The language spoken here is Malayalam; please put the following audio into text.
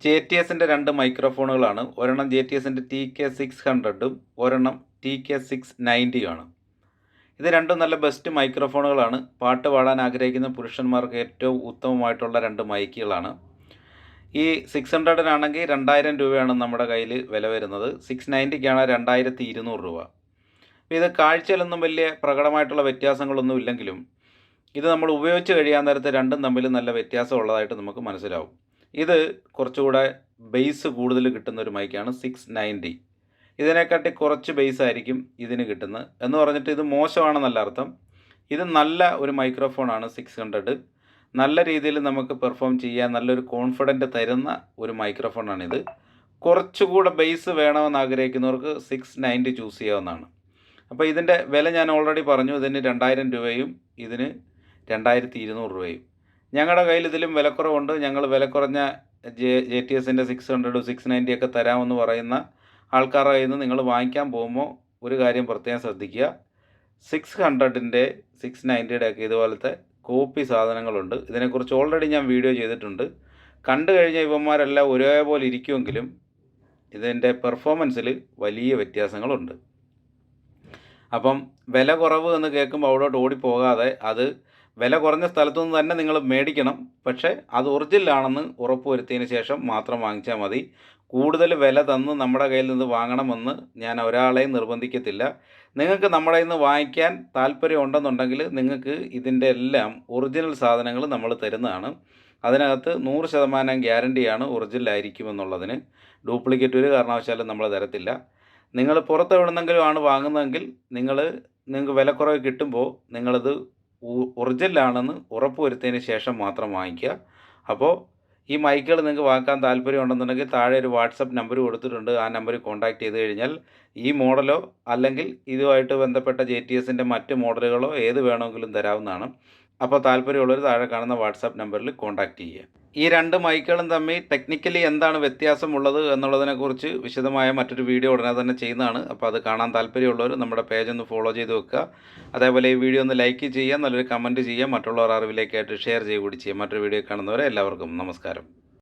JTSൻ്റെ രണ്ട് മൈക്രോഫോണുകളാണ്. ഒരെണ്ണം JTSൻ്റെ TK600ഉം ഒരെണ്ണം TK690 ആണ്. ഇത് രണ്ടും നല്ല ബെസ്റ്റ് മൈക്രോഫോണുകളാണ്. പാട്ട് പാടാൻ ആഗ്രഹിക്കുന്ന പുരുഷന്മാർക്ക് ഏറ്റവും ഉത്തമമായിട്ടുള്ള രണ്ട് മൈക്കുകളാണ്. ഈ 600-നാണെങ്കിൽ 2000 രൂപയാണ് നമ്മുടെ കയ്യിൽ വില വരുന്നത്. 690-ക്കാണ് 2200 രൂപ. ഇത് കാഴ്ചയിലൊന്നും വലിയ പ്രകടമായിട്ടുള്ള വ്യത്യാസങ്ങളൊന്നും ഇല്ലെങ്കിലും ഇത് നമ്മൾ ഉപയോഗിച്ച് കഴിയാൻ നേരത്ത് രണ്ടും തമ്മിൽ നല്ല വ്യത്യാസമുള്ളതായിട്ട് നമുക്ക് മനസ്സിലാവും. ഇത് കുറച്ചുകൂടെ ബേസ് കൂടുതൽ കിട്ടുന്ന ഒരു മൈക്കാണ് 690. ഇതിനെക്കാട്ടി കുറച്ച് ബേസ് ആയിരിക്കും ഇതിന് കിട്ടുന്നത്. എന്ന് പറഞ്ഞിട്ട് ഇത് മോശമാണെന്നല്ല അർത്ഥം. ഇത് നല്ല ഒരു മൈക്രോഫോണാണ് 600. നല്ല രീതിയിൽ നമുക്ക് പെർഫോം ചെയ്യാൻ നല്ലൊരു കോൺഫിഡൻറ്റ് തരുന്ന ഒരു മൈക്രോഫോണാണിത്. കുറച്ചുകൂടെ ബേസ് വേണമെന്ന് ആഗ്രഹിക്കുന്നവർക്ക് 690 ചൂസ് ചെയ്യാവുന്നതാണ്. അപ്പോൾ ഇതിൻ്റെ വില ഞാൻ ഓൾറെഡി പറഞ്ഞു. ഇതിന് 2000 രൂപയും ഇതിന് 2200 രൂപയും. ഞങ്ങളുടെ കയ്യിൽ ഇതിലും വിലക്കുറവുണ്ട്. ഞങ്ങൾ വില കുറഞ്ഞ JTSൻ്റെ 600 690 ഒക്കെ തരാമെന്ന് പറയുന്ന ആൾക്കാരുടെ കയ്യിൽ നിന്ന് നിങ്ങൾ വാങ്ങിക്കാൻ പോകുമ്പോൾ ഒരു കാര്യം പ്രത്യേകം ശ്രദ്ധിക്കുക. 600ൻ്റെ 690യുടെ ഒക്കെ ഇതുപോലത്തെ കോപ്പി സാധനങ്ങളുണ്ട്. ഇതിനെക്കുറിച്ച് ഓൾറെഡി ഞാൻ വീഡിയോ ചെയ്തിട്ടുണ്ട്. കണ്ടു കഴിഞ്ഞാൽ ഇവന്മാരെല്ലാം ഒരേപോലെ ഇരിക്കുമെങ്കിലും ഇതിൻ്റെ പെർഫോമൻസിൽ വലിയ വ്യത്യാസങ്ങളുണ്ട്. അപ്പം വില കുറവ് എന്ന് കേൾക്കുമ്പോൾ അവിടോട്ട് ഓടിപ്പോകാതെ അത് വില കുറഞ്ഞ സ്ഥലത്തു നിന്ന് തന്നെ നിങ്ങൾ മേടിക്കണം. പക്ഷേ അത് ഒറിജിനലാണെന്ന് ഉറപ്പ് വരുത്തിയതിന് ശേഷം മാത്രം വാങ്ങിച്ചാൽ മതി. കൂടുതൽ വില തന്ന് നമ്മുടെ കയ്യിൽ നിന്ന് വാങ്ങണമെന്ന് ഞാൻ ഒരാളെയും നിർബന്ധിക്കത്തില്ല. നിങ്ങൾക്ക് നമ്മുടെ കയ്യിൽ നിന്ന് വാങ്ങിക്കാൻ താല്പര്യം ഉണ്ടെന്നുണ്ടെങ്കിൽ നിങ്ങൾക്ക് ഇതിൻ്റെ എല്ലാം ഒറിജിനൽ സാധനങ്ങൾ നമ്മൾ തരുന്നതാണ്. അതിനകത്ത് 100% ഗ്യാരണ്ടിയാണ് ഒറിജിനലായിരിക്കുമെന്നുള്ളതിന്. ഡ്യൂപ്ലിക്കേറ്റ് ഒരു കാരണവശാലും നമ്മൾ തരത്തില്ല. നിങ്ങൾ പുറത്ത് എവിടുന്നെങ്കിലും ആണ് വാങ്ങുന്നതെങ്കിൽ നിങ്ങൾക്ക് വിലക്കുറവ് കിട്ടുമ്പോൾ നിങ്ങളത് ഒറിജിനലാണെന്ന് ഉറപ്പ് വരുത്തിയതിന് ശേഷം മാത്രം വാങ്ങിക്കുക. അപ്പോൾ ഈ മൈക്കുകൾ നിങ്ങൾക്ക് വാങ്ങാൻ താല്പര്യം ഉണ്ടെന്നുണ്ടെങ്കിൽ താഴെ ഒരു വാട്സപ്പ് നമ്പർ കൊടുത്തിട്ടുണ്ട്. ആ നമ്പറിൽ കോൺടാക്റ്റ് ചെയ്ത് കഴിഞ്ഞാൽ ഈ മോഡലോ അല്ലെങ്കിൽ ഇതുമായിട്ട് ബന്ധപ്പെട്ട JTSൻ്റെ മറ്റ് മോഡലുകളോ ഏത് വേണമെങ്കിലും തരാവുന്നതാണ്. അപ്പോൾ താല്പര്യമുള്ളവർ താഴെ കാണുന്ന വാട്സാപ്പ് നമ്പറിൽ കോൺടാക്റ്റ് ചെയ്യുക. ഈ രണ്ട് മൈക്കുകളും തമ്മിൽ ടെക്നിക്കലി എന്താണ് വ്യത്യാസമുള്ളത് എന്നുള്ളതിനെക്കുറിച്ച് വിശദമായ മറ്റൊരു വീഡിയോ ഉടനെ തന്നെ ചെയ്യുന്നതാണ്. അപ്പോൾ അത് കാണാൻ താല്പര്യമുള്ളവർ നമ്മുടെ പേജ് ഒന്ന് ഫോളോ ചെയ്ത് വെക്കുക. അതേപോലെ ഈ വീഡിയോ ഒന്ന് ലൈക്ക് ചെയ്യുക, നല്ലൊരു കമൻറ്റ് ചെയ്യുക, മറ്റുള്ളവർ അറിവിലേക്കായിട്ട് ഷെയർ ചെയ്യുക കൂടി ചെയ്യുക. മറ്റൊരു വീഡിയോ കാണുന്നവരെ എല്ലാവർക്കും നമസ്കാരം.